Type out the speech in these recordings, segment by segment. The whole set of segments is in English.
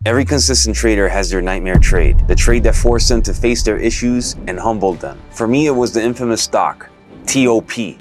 Every consistent trader has their nightmare trade, the trade that forced them to face their issues and humbled them. For me, it was the infamous stock, TOP,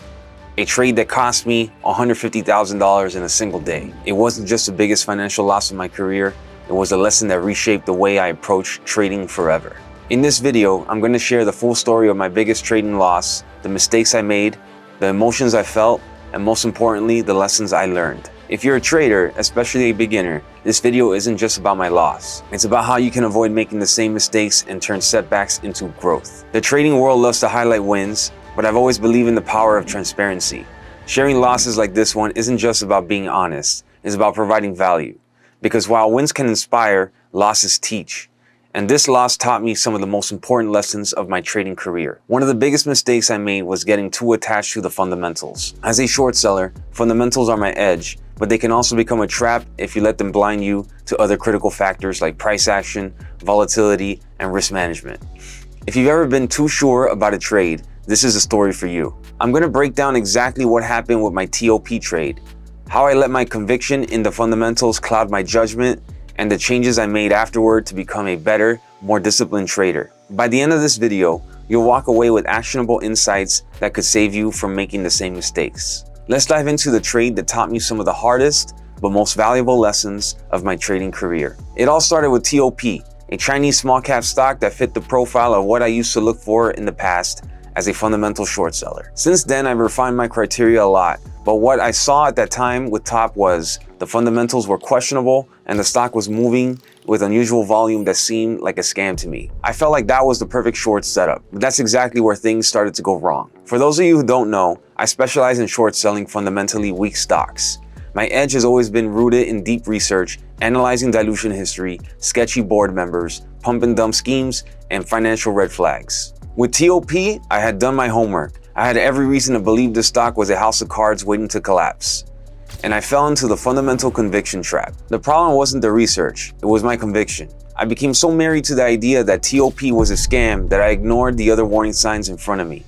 a trade that cost me $150,000 in a single day. It wasn't just the biggest financial loss of my career, it was a lesson that reshaped the way I approach trading forever. In this video, I'm going to share the full story of my biggest trading loss, the mistakes I made, the emotions I felt, and most importantly, the lessons I learned. If you're a trader, especially a beginner, this video isn't just about my loss. It's about how you can avoid making the same mistakes and turn setbacks into growth. The trading world loves to highlight wins, but I've always believed in the power of transparency. Sharing losses like this one isn't just about being honest, it's about providing value. Because while wins can inspire, losses teach. And this loss taught me some of the most important lessons of my trading career. One of the biggest mistakes I made was getting too attached to the fundamentals. As a short seller, fundamentals are my edge, but they can also become a trap if you let them blind you to other critical factors like price action, volatility, and risk management. If you've ever been too sure about a trade, this is a story for you. I'm going to break down exactly what happened with my TOP trade, how I let my conviction in the fundamentals cloud my judgment, and the changes I made afterward to become a better, more disciplined trader. By the end of this video, you'll walk away with actionable insights that could save you from making the same mistakes. Let's dive into the trade that taught me some of the hardest but most valuable lessons of my trading career. It all started with TOP, a Chinese small cap stock that fit the profile of what I used to look for in the past as a fundamental short seller. Since then, I've refined my criteria a lot, but what I saw at that time with TOP was the fundamentals were questionable and the stock was moving with unusual volume that seemed like a scam to me. I felt like that was the perfect short setup, but that's exactly where things started to go wrong. For those of you who don't know, I specialize in short selling fundamentally weak stocks. My edge has always been rooted in deep research, analyzing dilution history, sketchy board members, pump and dump schemes, and financial red flags. With TOP, I had done my homework. I had every reason to believe this stock was a house of cards waiting to collapse. And I fell into the fundamental conviction trap. The problem wasn't the research, it was my conviction. I became so married to the idea that TOP was a scam that I ignored the other warning signs in front of me.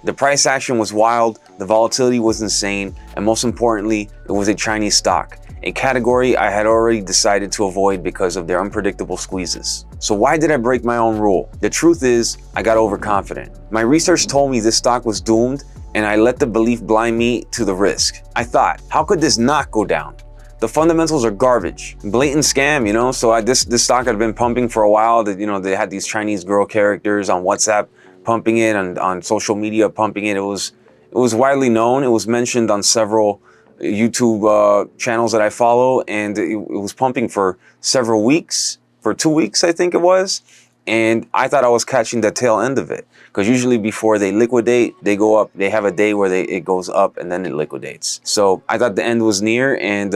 The price action was wild, the volatility was insane, and most importantly, it was a Chinese stock, a category I had already decided to avoid because of their unpredictable squeezes. So why did I break my own rule? The truth is, I got overconfident. My research told me this stock was doomed, and I let the belief blind me to the risk. I thought, how could this not go down? The fundamentals are garbage, blatant scam, So this stock had been pumping for a while. That they had these Chinese girl characters on WhatsApp pumping it, and on social media pumping it. It was widely known. It was mentioned on several YouTube channels that I follow, and it was pumping for several weeks, for 2 weeks, I think it was. And I thought I was catching the tail end of it, because usually before they liquidate, they go up. They have a day where it goes up and then it liquidates. So I thought the end was near, and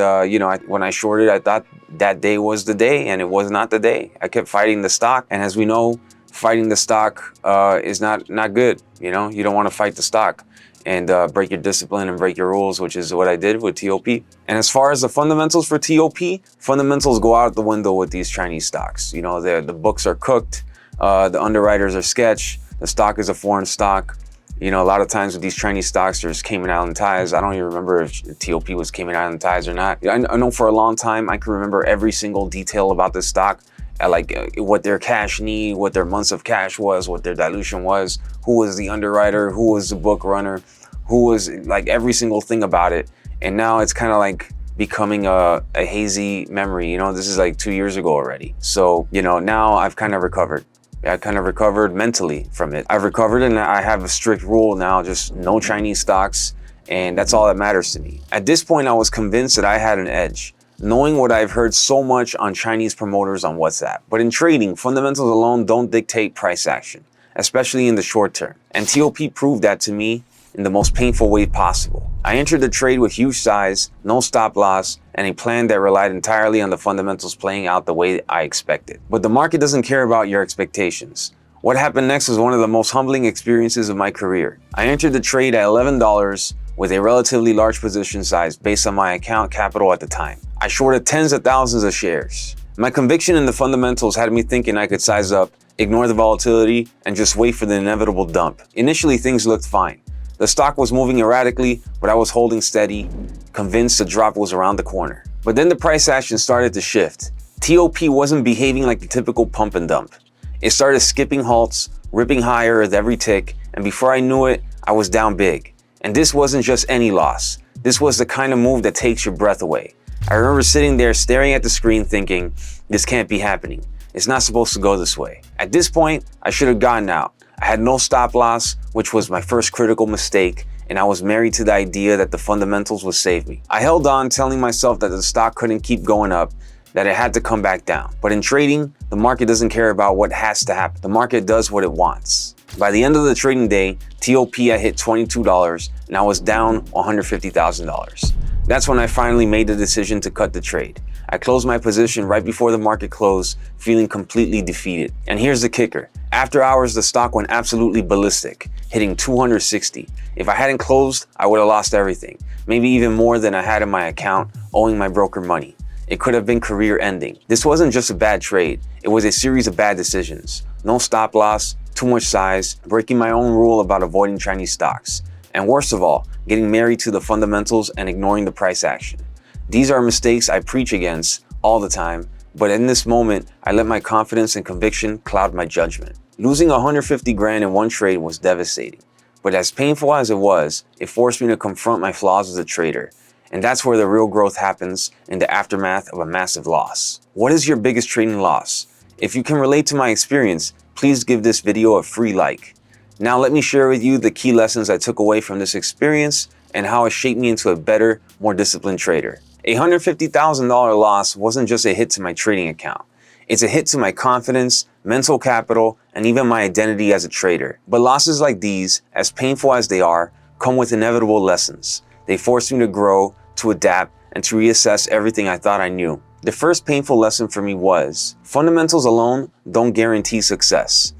when I shorted, I thought that day was the day, and it was not the day. I kept fighting the stock, and as we know, fighting the stock is not good. You don't want to fight the stock and break your discipline and break your rules, which is what I did with TOP. And as far as the fundamentals for TOP, fundamentals go out the window with these Chinese stocks. The books are cooked, the underwriters are sketch, the stock is a foreign stock. A lot of times with these Chinese stocks, there's Cayman Island ties. I don't even remember if TOP was Cayman Island ties or not. I know for a long time, I can remember every single detail about this stock. Like what their cash need, what their months of cash was, what their dilution was, who was the underwriter, who was the book runner, who was like every single thing about it. And now it's kind of like becoming a hazy memory. This is like 2 years ago already. So, now I've kind of recovered. I kind of recovered mentally from it. I've recovered, and I have a strict rule now, just no Chinese stocks. And that's all that matters to me. At this point, I was convinced that I had an edge, knowing what I've heard so much on Chinese promoters on WhatsApp. But in trading, fundamentals alone don't dictate price action, especially in the short term. And TOP proved that to me in the most painful way possible. I entered the trade with huge size, no stop loss, and a plan that relied entirely on the fundamentals playing out the way I expected. But the market doesn't care about your expectations. What happened next was one of the most humbling experiences of my career. I entered the trade at $11 with a relatively large position size based on my account capital at the time. I shorted tens of thousands of shares. My conviction in the fundamentals had me thinking I could size up, ignore the volatility, and just wait for the inevitable dump. Initially, things looked fine. The stock was moving erratically, but I was holding steady, convinced the drop was around the corner. But then the price action started to shift. TOP wasn't behaving like the typical pump and dump. It started skipping halts, ripping higher with every tick, and before I knew it, I was down big. And this wasn't just any loss. This was the kind of move that takes your breath away. I remember sitting there staring at the screen thinking, this can't be happening. It's not supposed to go this way. At this point, I should have gotten out. I had no stop loss, which was my first critical mistake, and I was married to the idea that the fundamentals would save me. I held on, telling myself that the stock couldn't keep going up, that it had to come back down. But in trading, the market doesn't care about what has to happen. The market does what it wants. By the end of the trading day, TOP had hit $22 and I was down $150,000. That's when I finally made the decision to cut the trade. I closed my position right before the market closed, feeling completely defeated. And here's the kicker. After hours, the stock went absolutely ballistic, hitting 260. If I hadn't closed, I would have lost everything, maybe even more than I had in my account, owing my broker money. It could have been career ending. This wasn't just a bad trade, it was a series of bad decisions. No stop loss, too much size, breaking my own rule about avoiding Chinese stocks, and worst of all, getting married to the fundamentals and ignoring the price action. These are mistakes I preach against all the time, but in this moment, I let my confidence and conviction cloud my judgment. Losing 150 grand in one trade was devastating, but as painful as it was, it forced me to confront my flaws as a trader. And that's where the real growth happens, in the aftermath of a massive loss. What is your biggest trading loss? If you can relate to my experience, please give this video a free like. Now let me share with you the key lessons I took away from this experience and how it shaped me into a better, more disciplined trader. A $150,000 loss wasn't just a hit to my trading account. It's a hit to my confidence, mental capital, and even my identity as a trader. But losses like these, as painful as they are, come with inevitable lessons. They forced me to grow, to adapt, and to reassess everything I thought I knew. The first painful lesson for me was, fundamentals alone don't guarantee success.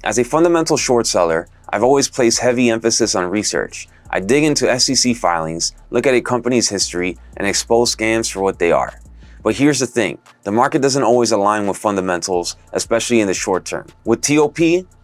As a fundamental short seller, I've always placed heavy emphasis on research. I dig into SEC filings, look at a company's history, and expose scams for what they are. But here's the thing, the market doesn't always align with fundamentals, especially in the short term. With TOP,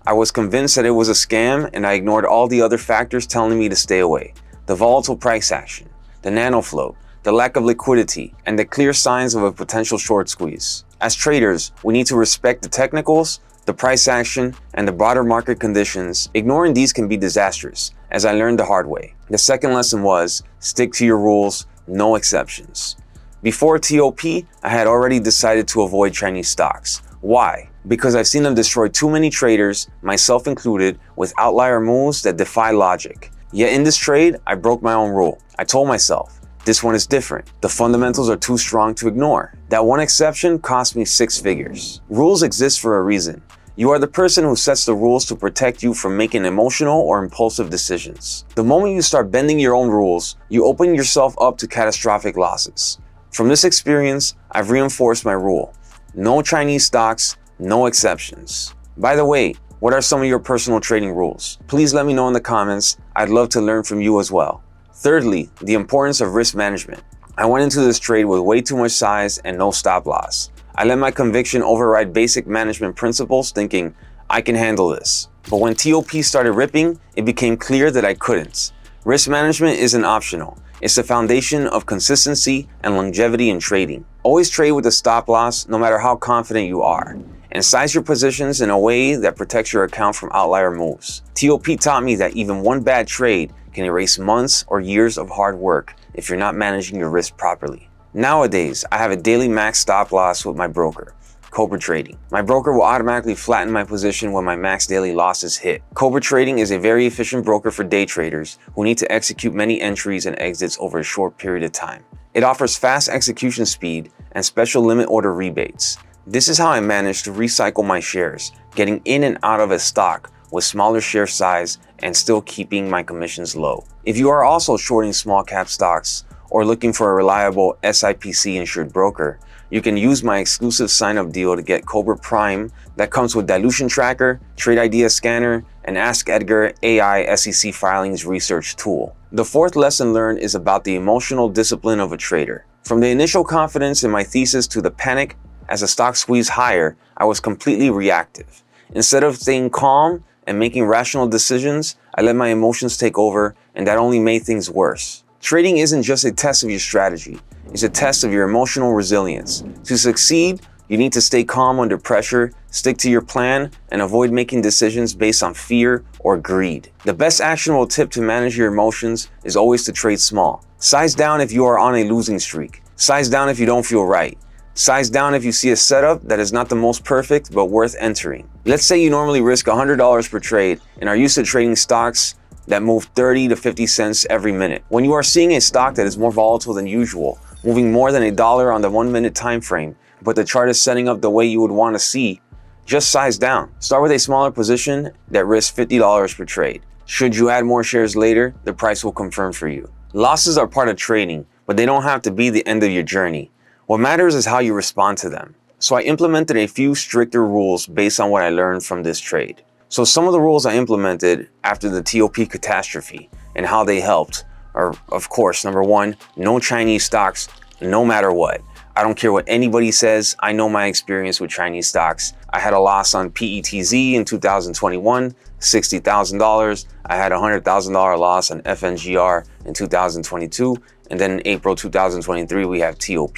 I was convinced that it was a scam and I ignored all the other factors telling me to stay away. The volatile price action, the nano float, the lack of liquidity, and the clear signs of a potential short squeeze. As traders, we need to respect the technicals, the price action, and the broader market conditions. Ignoring these can be disastrous, as I learned the hard way. The second lesson was, stick to your rules, no exceptions. Before TOP, I had already decided to avoid Chinese stocks. Why? Because I've seen them destroy too many traders, myself included, with outlier moves that defy logic. Yet in this trade, I broke my own rule. I told myself, this one is different. The fundamentals are too strong to ignore. That one exception cost me 6 figures. Rules exist for a reason. You are the person who sets the rules to protect you from making emotional or impulsive decisions. The moment you start bending your own rules, you open yourself up to catastrophic losses. From this experience, I've reinforced my rule. No Chinese stocks, no exceptions. By the way, what are some of your personal trading rules? Please let me know in the comments. I'd love to learn from you as well. Thirdly, the importance of risk management. I went into this trade with way too much size and no stop loss. I let my conviction override basic management principles, thinking, I can handle this. But when TOP started ripping, it became clear that I couldn't. Risk management isn't optional. It's the foundation of consistency and longevity in trading. Always trade with a stop loss, no matter how confident you are. And size your positions in a way that protects your account from outlier moves. TOP taught me that even one bad trade can erase months or years of hard work if you're not managing your risk properly. Nowadays, I have a daily max stop loss with my broker, Cobra Trading. My broker will automatically flatten my position when my max daily losses hit. Cobra Trading is a very efficient broker for day traders who need to execute many entries and exits over a short period of time. It offers fast execution speed and special limit order rebates. This is how I managed to recycle my shares, getting in and out of a stock with smaller share size and still keeping my commissions low. If you are also shorting small cap stocks or looking for a reliable SIPC insured broker, you can use my exclusive sign-up deal to get Cobra Prime that comes with dilution tracker, trade idea scanner, and Ask Edgar AI SEC filings research tool. The fourth lesson learned is about the emotional discipline of a trader. From the initial confidence in my thesis to the panic as the stock squeezed higher, I was completely reactive. Instead of staying calm and making rational decisions, I let my emotions take over, and that only made things worse. Trading isn't just a test of your strategy, it's a test of your emotional resilience. To succeed, You need to stay calm under pressure, stick to your plan, and avoid making decisions based on fear or greed. The best actionable tip to manage your emotions is always to trade small. Size down if you are on a losing streak. Size down if you don't feel right. Size down if you see a setup that is not the most perfect but worth entering. Let's say you normally risk $100 per trade and are used to trading stocks that move 30 to 50 cents every minute. When you are seeing a stock that is more volatile than usual, moving more than $1 on the 1 minute time frame, but the chart is setting up the way you would want to see, just size down. Start with a smaller position that risks $50 per trade. Should you add more shares later, the price will confirm for you. Losses are part of trading, but they don't have to be the end of your journey. What matters is how you respond to them. So I implemented a few stricter rules based on what I learned from this trade. So some of the rules I implemented after the TOP catastrophe and how they helped are, of course, number one, no Chinese stocks, no matter what. I don't care what anybody says. I know my experience with Chinese stocks. I had a loss on PETZ in 2021, $60,000. I had a $100,000 loss on FNGR in 2022. And then in April 2023, we have TOP,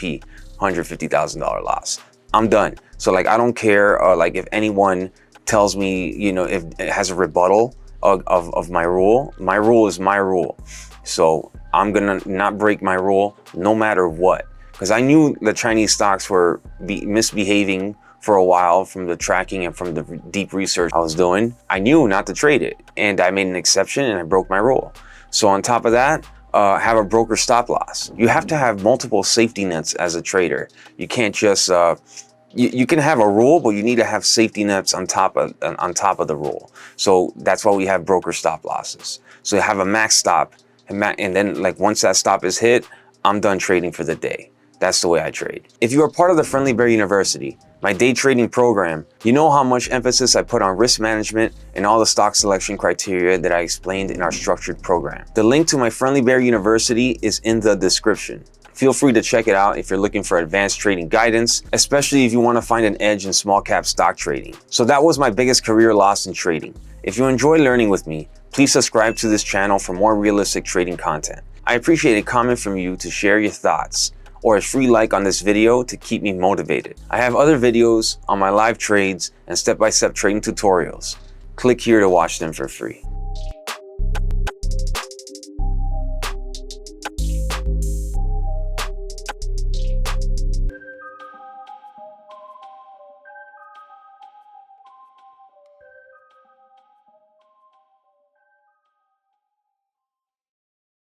$150,000 loss. I'm done. So like, I don't care like if anyone tells me, you know, if it has a rebuttal of my rule. My rule is my rule. So I'm gonna not break my rule no matter what. Because I knew the Chinese stocks were misbehaving for a while from the tracking and from the deep research I was doing. I knew not to trade it, and I made an exception and I broke my rule. So on top of that, have a broker stop loss. You have to have multiple safety nets as a trader. You can't just, you can have a rule, but you need to have safety nets on top of the rule. So that's why we have broker stop losses. So you have a max stop, and then like once that stop is hit, I'm done trading for the day. That's the way I trade. If you are part of the Friendly Bear University, my day trading program, you know how much emphasis I put on risk management and all the stock selection criteria that I explained in our structured program. The link to my Friendly Bear University is in the description. Feel free to check it out if you're looking for advanced trading guidance, especially if you want to find an edge in small cap stock trading. So that was my biggest career loss in trading. If you enjoy learning with me, please subscribe to this channel for more realistic trading content. I appreciate a comment from you to share your thoughts, or a free like on this video to keep me motivated. I have other videos on my live trades and step-by-step trading tutorials. Click here to watch them for free.